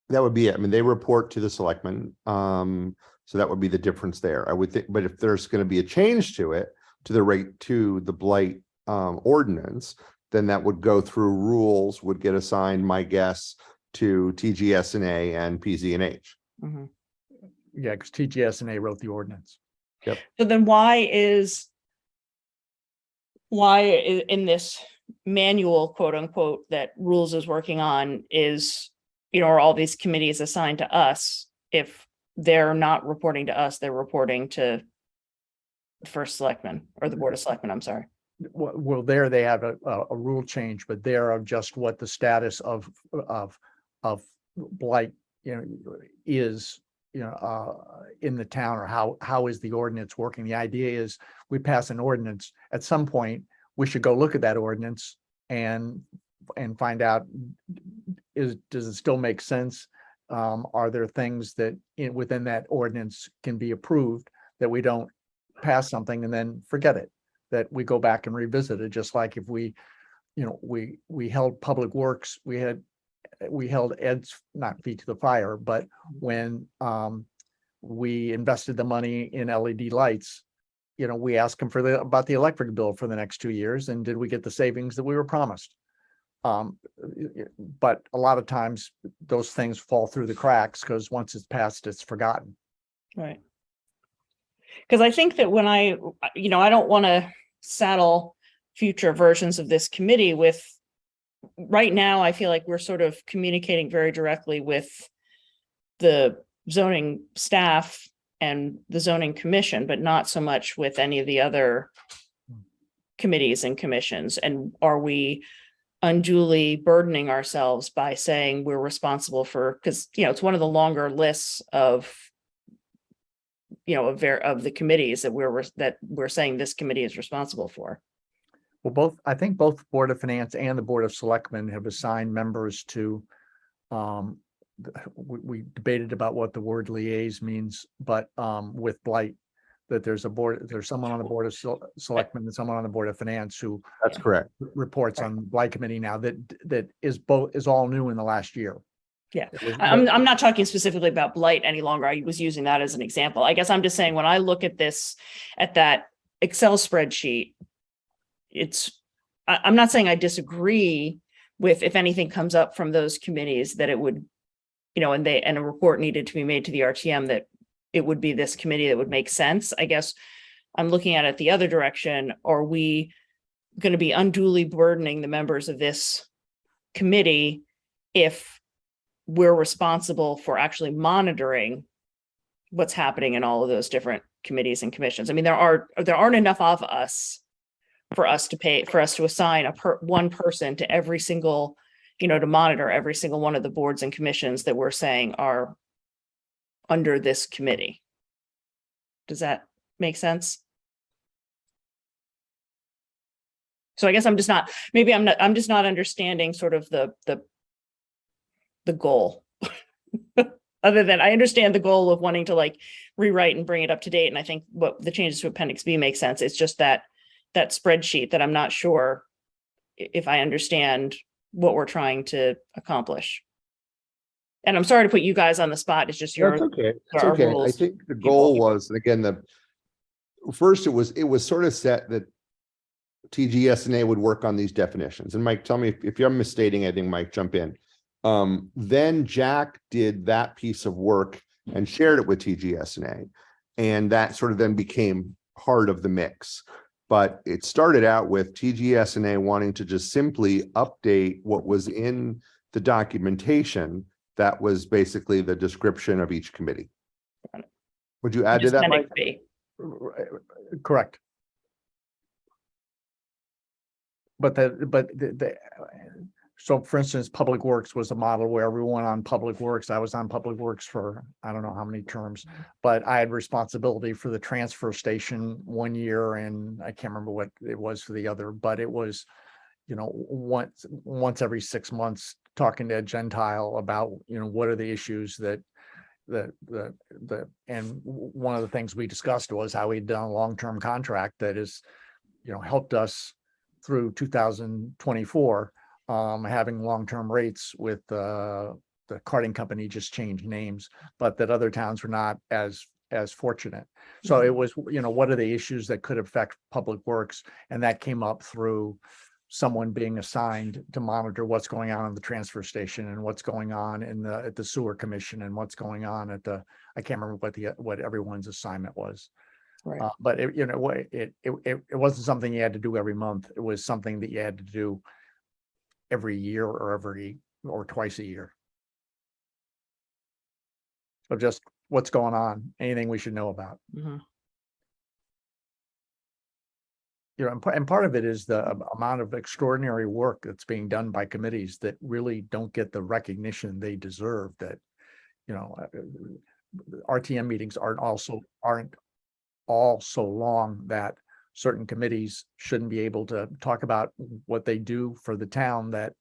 That would be it. I mean, they report to the selectmen. So that would be the difference there, I would think. But if there's going to be a change to it, to the blight ordinance, then that would go through rules, would get assigned, my guess, to TGSNA and PZNH. Mhm. Yeah, because TGSNA wrote the ordinance. Yep. So then in this manual, quote unquote, that Rules is working on is, are all these committees assigned to us? If they're not reporting to us, they're reporting to the first selectman or the board of selectmen, I'm sorry. Well, there they have a rule change, but they're of just what the status of blight, is, in the town, or how is the ordinance working? The idea is we pass an ordinance. At some point, we should go look at that ordinance and find out, does it still make sense? Are there things that within that ordinance can be approved, that we don't pass something and then forget it, that we go back and revisit it? Just like if we held Public Works, we held Ed's, not feet to the fire, but when we invested the money in LED lights, we asked them about the electric bill for the next 2 years, and did we get the savings that we were promised? But a lot of times those things fall through the cracks, because once it's passed, it's forgotten. Right. Because I think that when I don't want to saddle future versions of this committee with, right now, I feel like we're sort of communicating very directly with the zoning staff and the zoning commission, but not so much with any of the other committees and commissions. And are we unduly burdening ourselves by saying we're responsible for, because, it's one of the longer lists of, of the committees that we're saying this committee is responsible for. Well, I think both Board of Finance and the Board of Selectmen have assigned members to, we debated about what the word liaise means, but with blight, that there's someone on the Board of Selectmen and someone on the Board of Finance who That's correct. reports on blight committee now, that is all new in the last year. Yeah, I'm not talking specifically about blight any longer. I was using that as an example. I guess I'm just saying, when I look at that Excel spreadsheet, I'm not saying I disagree with, if anything comes up from those committees, that it would, and a report needed to be made to the RTM, that it would be this committee that would make sense. I guess I'm looking at it the other direction. Are we going to be unduly burdening the members of this committee if we're responsible for actually monitoring what's happening in all of those different committees and commissions? I mean, there aren't enough of us for us to assign one person to every single, to monitor every single one of the boards and commissions that we're saying are under this committee. Does that make sense? So I guess I'm just not understanding sort of the goal. Other than I understand the goal of wanting to rewrite and bring it up to date. And I think what the changes to Appendix B make sense. It's just that spreadsheet that I'm not sure if I understand what we're trying to accomplish. And I'm sorry to put you guys on the spot. It's just That's okay. It's okay. I rules. think the goal was, and again, first it was sort of set that TGSNA would work on these definitions. And Mike, tell me if I'm misstating anything, Mike, jump in. Then Jack did that piece of work and shared it with TGSNA. And that sort of then became part of the mix. But it started out with TGSNA wanting to just simply update what was in the documentation that was basically the description of each committee. Would you add to that, Mike? Correct. So for instance, Public Works was a model where everyone on Public Works, I was on Public Works for, I don't know how many terms, but I had responsibility for the transfer station 1 year, and I can't remember what it was for the other, but it was, once every 6 months, talking to Ed Gentile about, what are the issues and one of the things we discussed was how we'd done a long-term contract that is, helped us through 2024, having long-term rates with the carting company just changed names, but that other towns were not as fortunate. So it was, what are the issues that could affect Public Works? And that came up through someone being assigned to monitor what's going on in the transfer station and what's going on at the sewer commission and what's going on at I can't remember what everyone's assignment was. Right. But it, you know, it wasn't something you had to do every month. It was something that you had to do every year or twice a year. So just what's going on, anything we should know about. Mhm. You know, and part of it is the amount of extraordinary work that's being done by committees that really don't get the recognition they deserve. That, you know, RTM meetings aren't all so long that certain committees shouldn't be able to talk about what they do for the town that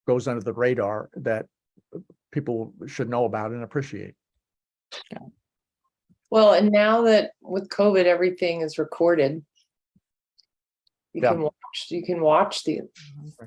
goes under the radar, that people should know about and appreciate. Well, and now that with COVID, everything is recorded. You Yeah. you can watch the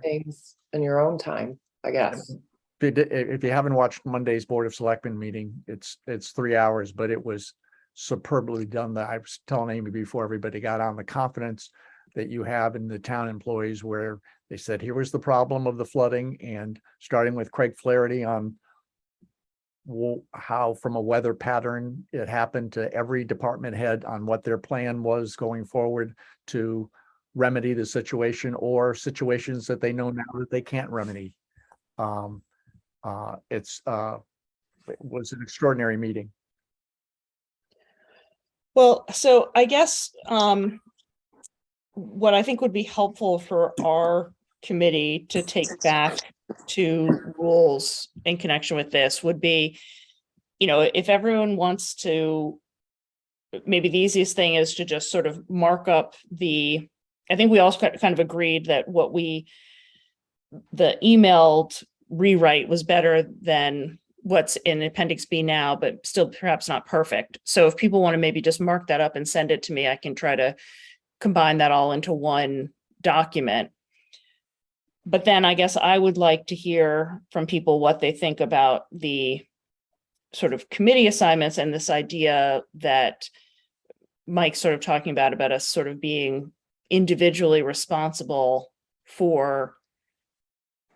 things in your own time, I guess. If you haven't watched Monday's Board of Selectmen meeting, it's 3 hours, but it was superbly done. That I was telling Amy before everybody got on, the confidence that you have in the town employees, where they said, here was the problem of the flooding, and starting with Craig Flaherty on how from a weather pattern it happened to every department head on what their plan was going forward to remedy the situation, or situations that they know now that they can't remedy. It was an extraordinary meeting. Well, so I guess what I think would be helpful for our committee to take back to rules in connection with this would be, you know, if everyone wants to, maybe the easiest thing is to just sort of mark up I think we also kind of agreed that the emailed rewrite was better than what's in Appendix B now, but still perhaps not perfect. So if people want to maybe just mark that up and send it to me, I can try to combine that all into one document. But then I guess I would like to hear from people what they think about the sort of committee assignments and this idea that Mike's sort of talking about us sort of being individually responsible for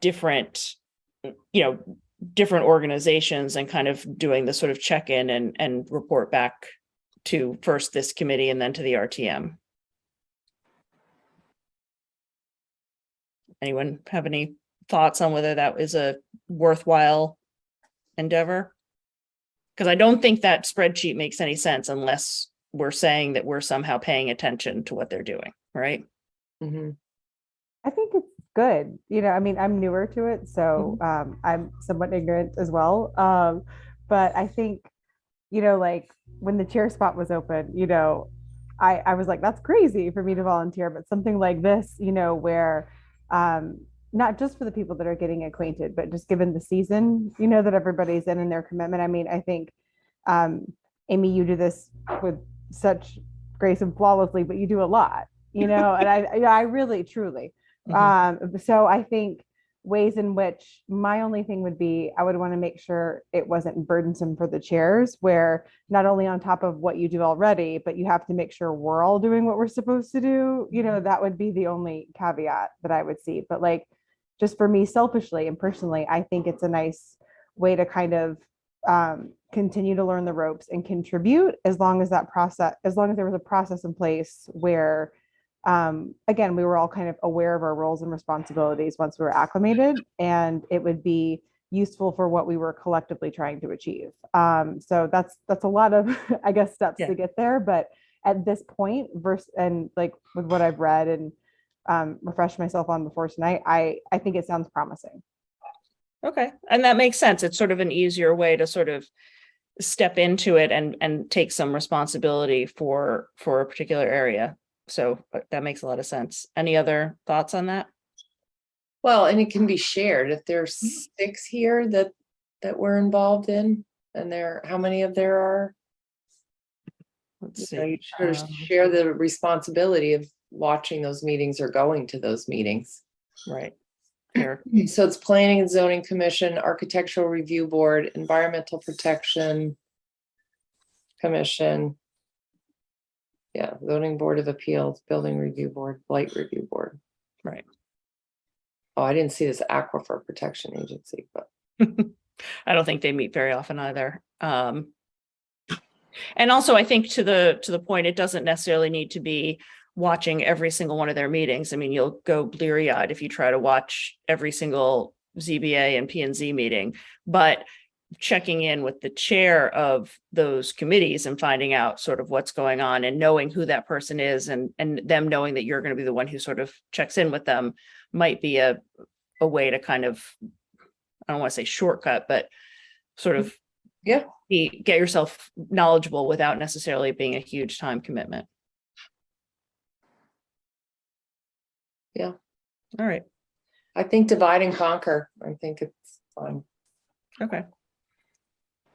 different organizations, and kind of doing the sort of check-in and report back to first this committee and then to the RTM. Anyone have any thoughts on whether that is a worthwhile endeavor? Because I don't think that spreadsheet makes any sense unless we're saying that we're somehow paying attention to what they're doing, right? Mhm. I think it's good. I mean, I'm newer to it, so I'm somewhat ignorant as well. But I think, like when the chair spot was open, I was like, that's crazy for me to volunteer, but something like this, where not just for the people that are getting acquainted, but just given the season, that everybody's in and their commitment. I mean, I think, Amy, you do this with such grace and flawlessly, but you do a lot, and I really, truly. So I think ways in which my only thing would be, I would want to make sure it wasn't burdensome for the chairs, where not only on top of what you do already, but you have to make sure we're all doing what we're supposed to do. That would be the only caveat that I would see. But like, just for me selfishly and personally, I think it's a nice way to kind of continue to learn the ropes and contribute, as long as there was a process in place where again, we were all kind of aware of our roles and responsibilities once we were acclimated, and it would be useful for what we were collectively trying to achieve. So that's a lot of, I guess, steps to get there. But at this point, and like with what I've read and refreshed myself on before tonight, I think it sounds promising. Okay, and that makes sense. It's sort of an easier way to sort of step into it and take some responsibility for a particular area. So that makes a lot of sense. Any other thoughts on that? Well, and it can be shared if there's 6 here that we're involved in, and how many of there are? Let's see. You sort of share the responsibility of watching those meetings or going to those meetings. Right. Here. So it's Planning and Zoning Commission, Architectural Review Board, Environmental Protection Commission. Yeah, Zoning Board of Appeals, Building Review Board, Blight Review Board. Right. Oh, I didn't see this Aquifer Protection Agency, but I don't think they meet very often either. And also, I think to the point, it doesn't necessarily need to be watching every single one of their meetings. I mean, you'll go bleary-eyed if you try to watch every single ZBA and P&Z meeting, but checking in with the chair of those committees and finding out sort of what's going on and knowing who that person is and them knowing that you're going to be the one who sort of checks in with them might be a way to kind of, I don't want to say shortcut, but sort of Yeah. get yourself knowledgeable without necessarily being a huge time commitment. Yeah. All right. I think divide and conquer. I think it's fun. Okay.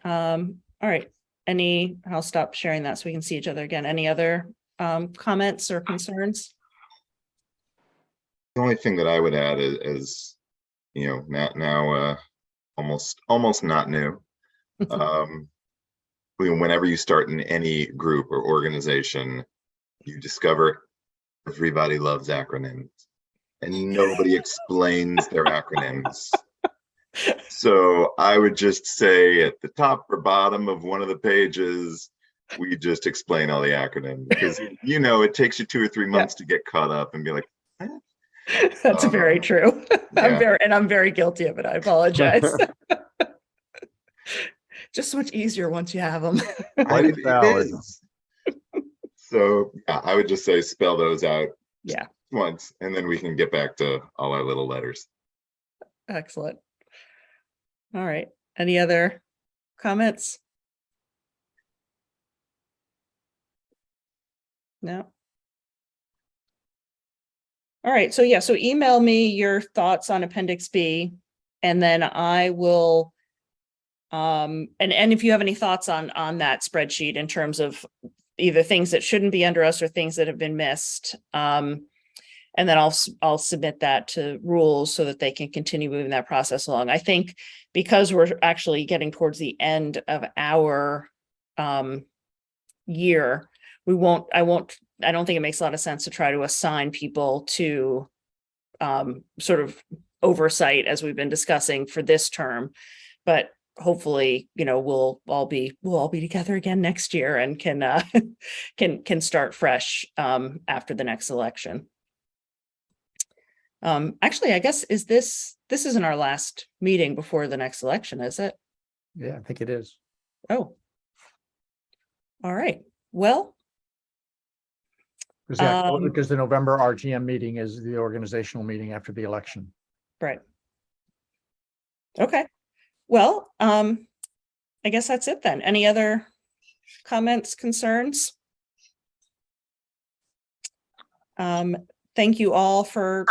All right. I'll stop sharing that so we can see each other again. Any other comments or concerns? The only thing that I would add is now almost not new. Whenever you start in any group or organization, you discover everybody loves acronyms and nobody explains their acronyms. So I would just say at the top or bottom of one of the pages, we just explain all the acronyms, because it takes you 2 or 3 months to get caught up and be like, eh? That's very true. Yeah. I'm very guilty of it. I apologize. Just so much easier once you have them. It is. So yeah, I would just say spell those out once, and then we can get back to all our little letters. Excellent. All right. Any other comments? No. All right. So yeah, so email me your thoughts on Appendix B, and then I will and if you have any thoughts on that spreadsheet in terms of either things that shouldn't be under us or things that have been missed, and then I'll submit that to rules so that they can continue moving that process along. I think because we're actually getting towards the end of our year, I don't think it makes a lot of sense to try to assign people to sort of oversight as we've been discussing for this term, but hopefully, we'll all be together again next year and can start fresh after the next election. Actually, I guess this isn't our last meeting before the next election, is it? Yeah, I think it is. Oh. All right. Well, because the November RTM meeting is the organizational meeting after the election. Right. Okay. Well, I guess that's it then. Any other comments, concerns? Thank you all for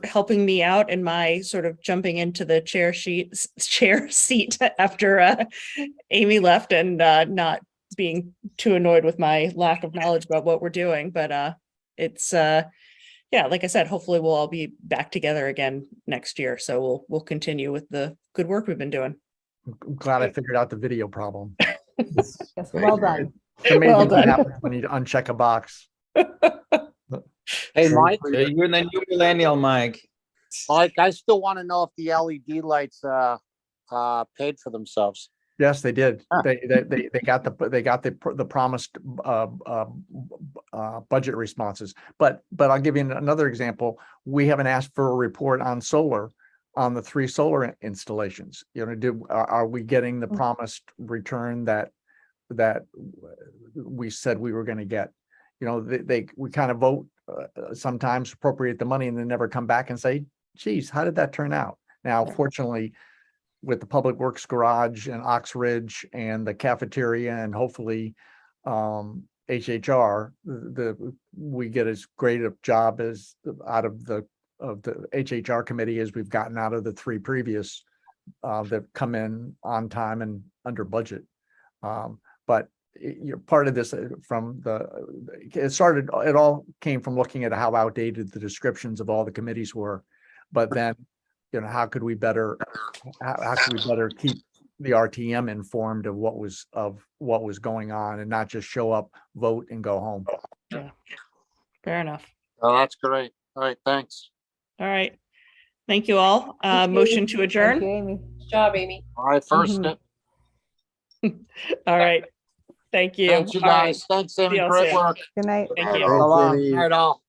helping me out in my sort of jumping into the chair seat after Amy left and not being too annoyed with my lack of knowledge about what we're doing. But it's yeah, like I said, hopefully we'll all be back together again next year. So we'll continue with the good work we've been doing. I'm glad I figured out the video problem. Yes, well done. It's amazing Well what done. happens when you uncheck a box. Hey, Mike, You're the new millennial, Mike. I still want to know if the LED lights paid for themselves. Yes, they did. Ah. They got the promised budget responses. But I'll give you another example. We haven't asked for a report on the 3 solar installations. Are we getting the promised return that we said we were going to get? We kind of vote sometimes, appropriate the money, and then never come back and say, geez, how did that turn out? Now, fortunately, with the Public Works Garage and Ox Ridge and the cafeteria and hopefully HHR, we get as great a job as out of the HHR committee as we've gotten out of the 3 previous that come in on time and under budget. But part of this it all came from looking at how outdated the descriptions of all the committees were. But then, how could we better keep the RTM informed of what was going on and not just show up, vote, and go home? Yeah, fair enough. Oh, that's great. All right, thanks. All right. Thank you all. Thank you. Motion to Thank adjourn. you, Amy. Good job, Amy. All right, first Mhm. step. All right. Thank you. Thanks, you All right. guys. Thanks, See Amy. y'all Great soon. work. Good night. Thank All you. right. So long. Amy. Night all.